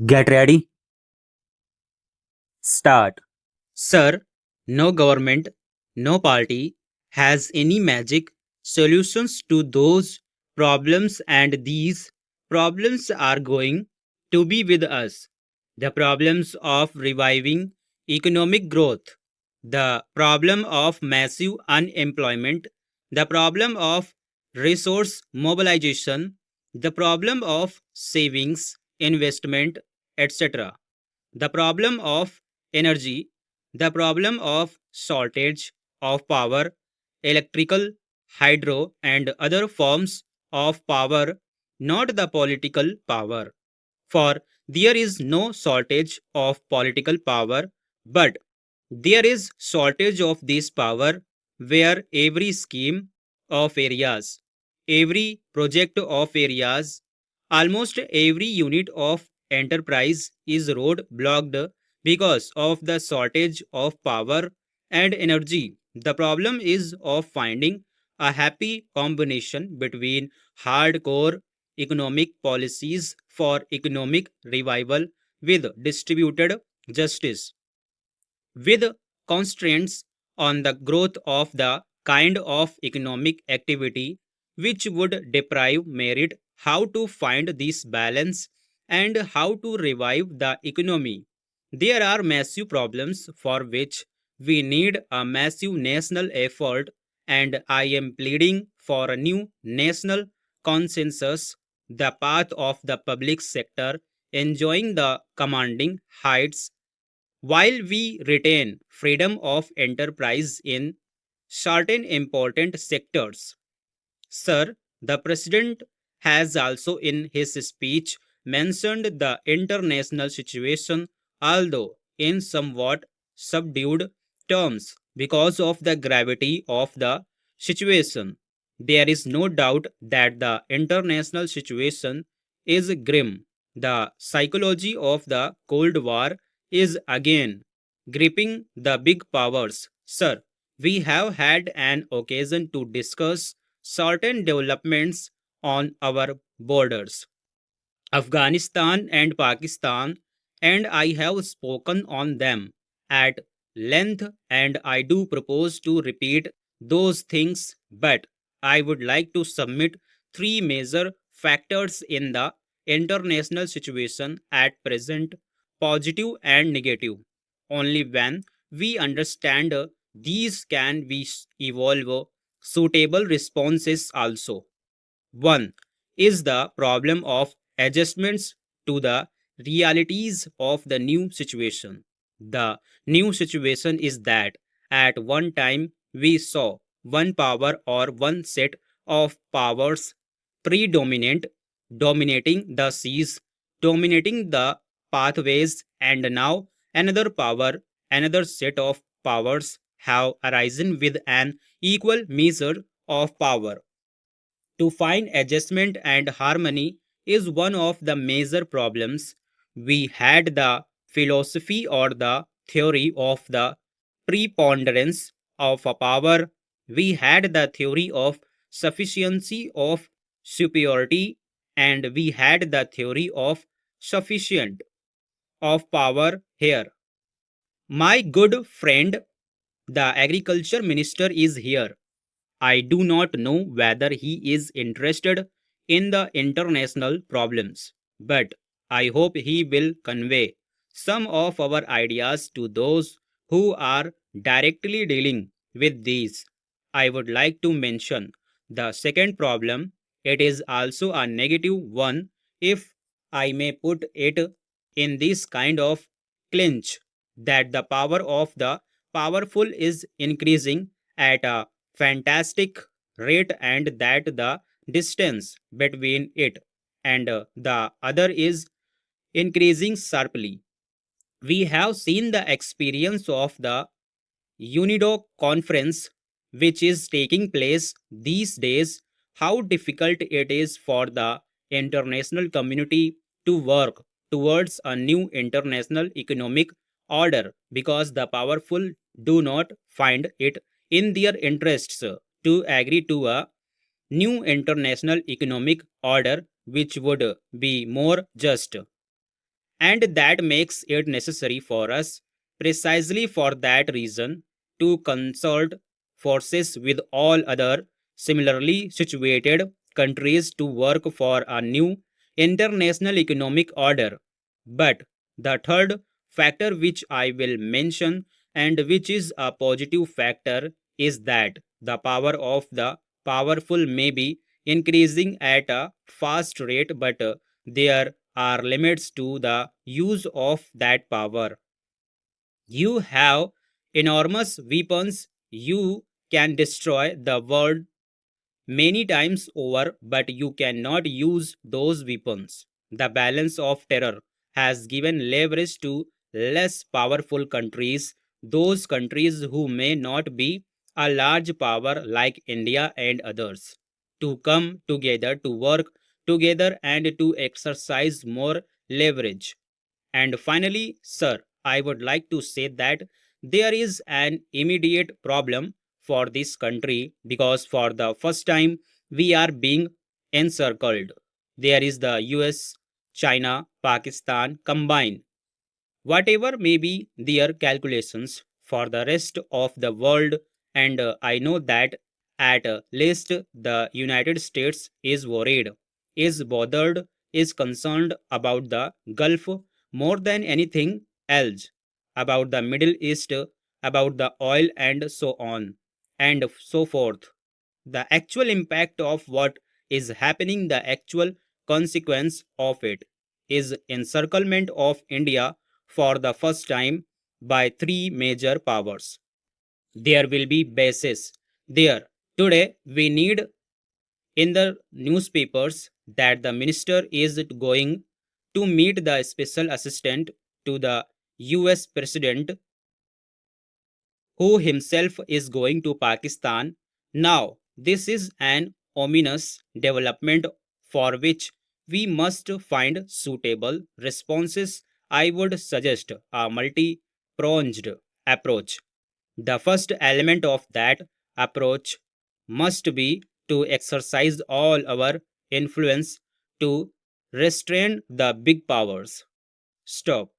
Get ready, start. Sir, no government, no party has any magic solutions to those problems, and these problems are going to be with us. The problems of reviving economic growth, the problem of massive unemployment, the problem of resource mobilization, the problem of savings, investment, etc., the problem of energy, the problem of shortage of power, electrical, hydro, and other forms of power, not the political power. For there is no shortage of political power, but there is shortage of this power where every scheme of areas, every project of areas, almost every unit of enterprise is road blocked because of the shortage of power and energy. The problem is of finding a happy combination between hardcore economic policies for economic revival with distributed justice, with constraints on the growth of the kind of economic activity which would deprive merit, how to find this balance and how to revive the economy. There are massive problems for which we need a massive national effort, and I am pleading for a new national consensus, the path of the public sector enjoying the commanding heights while we retain freedom of enterprise in certain important sectors. Sir, the President has also in his speech mentioned the international situation, although in somewhat subdued terms because of the gravity of the situation. There is no doubt that the international situation is grim. The psychology of the Cold War is again gripping the big powers. Sir, we have had an occasion to discuss certain developments on our borders, Afghanistan and Pakistan, and I have spoken on them at length, and I do propose to repeat those things, but I would like to submit three major factors in the international situation at present, positive and negative. Only when we understand these can we evolve suitable responses also. One is the problem of adjustments to the realities of the new situation. The new situation is that at one time we saw one power or one set of powers predominant, dominating the seas, dominating the pathways, and now another power, another set of powers have arisen with an equal measure of power. To find adjustment and harmony is one of the major problems. We had the philosophy or the theory of the preponderance of a power. We had the theory of sufficiency of superiority, and we had the theory of sufficient of power here. My good friend, the agriculture minister, is here. I do not know whether he is interested in the international problems, but I hope he will convey some of our ideas to those who are directly dealing with these. I would like to mention the second problem. It is also a negative one, if I may put it in this kind of clinch, that the power of the powerful is increasing at a fantastic rate, and that the distance between it and the other is increasing sharply. We have seen the experience of the UNIDO conference, which is taking place these days, how difficult it is for the international community to work towards a new international economic order because the powerful do not find it in their interests to agree to a new international economic order which would be more just. And that makes it necessary for us, precisely for that reason, to consult forces with all other similarly situated countries to work for a new international economic order. But the third factor which I will mention, and which is a positive factor, is that the power of the powerful may be increasing at a fast rate, but there are limits to the use of that power. You have enormous weapons, you can destroy the world many times over, but you cannot use those weapons. The balance of terror has given leverage to less powerful countries, those countries who may not be a large power like India and others, to come together, to work together, and to exercise more leverage. And finally, sir, I would like to say that there is an immediate problem for this country, because for the first time we are being encircled. There is the US, China, Pakistan combined. Whatever may be their calculations for the rest of the world, and I know that at least the United States is worried, is bothered, is concerned about the Gulf more than anything else, about the Middle East, about the oil, and so on and so forth. The actual impact of what is happening, the actual consequence of it, is encirclement of India for the first time by three major powers. There will be bases there. Today, we need in the newspapers that the minister is going to meet the special assistant to the US president, who himself is going to Pakistan. Now, this is an ominous development for which we must find suitable responses. I would suggest a multi pronged approach. The first element of that approach must be to exercise all our influence to restrain the big powers. Stop.